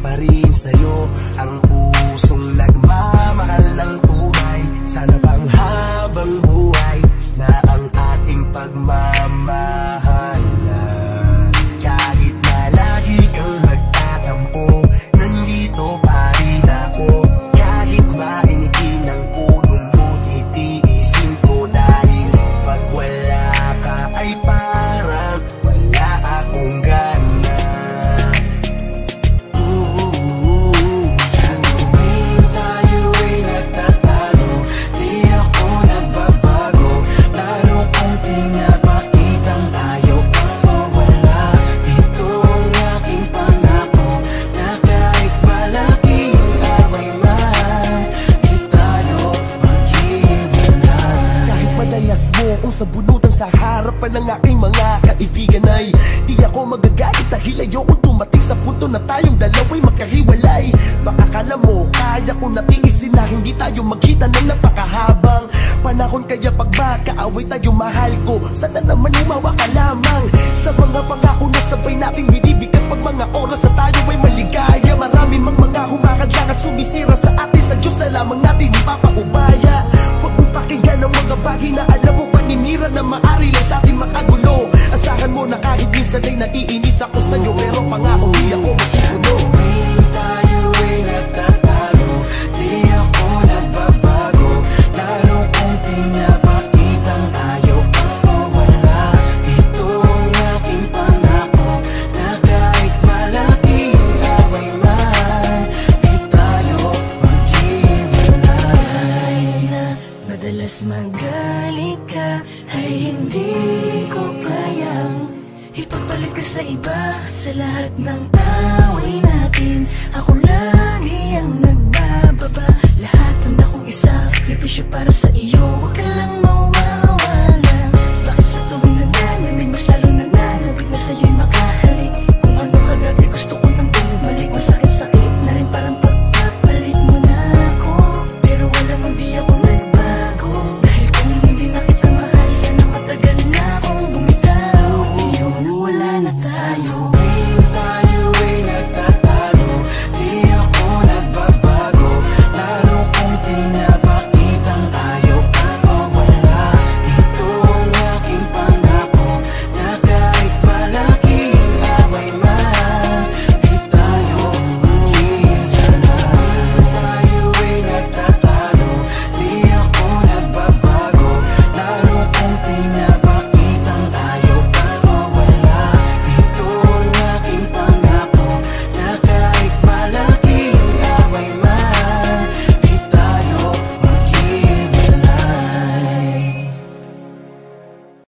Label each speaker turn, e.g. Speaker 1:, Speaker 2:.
Speaker 1: pa rin sa'yo ang pusong nagmamahal ng tunay. Sana bang habang buhay na ang ating pagmamahalan. Kahit na lagi kang nagtatampo, nandito pa rin ako. Kahit mainitin ang ulo mo, titiisin ko dahil pag wala ka ay parang wala akong gana.
Speaker 2: Sa tuwing tayo ay nagtatalo, di ako nagbabago. Lalo kong pinapakitang ayaw kang mawala. Ito ang aking pangako na kahit malaking away man, di tayo maghiwalay.
Speaker 1: Kahit madalas mo kung sabunutan sa harapan ng aking mga kaibigan ay di ako magagalit dahil ayokong dumating sa punto na tayong dalawa'y magkahiwalay. Baka akala mo kaya ko natiisin na hindi tayo magkita ng napakahabang panahon. Kaya pag magkaaway tayo mahal ko, sana naman umawa ka lamang sa mga pangako na sabay nating binibigkas pag mga oras na tayo ay maligaya. Marami mang mga humakadlang at sumisira sa atin, sa Diyos na lamang natin ipapaubaya. Huwag mo pakinggan ang mga bagay na alam mo paninira na maari lang sa ating makagulo. Asahan mo na kahit minsan ay naiinis ako sa'yo, pero pangako di ako masusulo.
Speaker 2: Tuwing tayo ay nagtatalo, di ako nagbabago. Lalo kong pinapakitang ayaw kang mawala. Ito ang aking pangako na kahit malaking away man, di tayo maghiwalay. Na madalas magalit ka ay hindi ko kayang ipapalit ka sa iba. Sa lahat ng away natin, ako lagi ang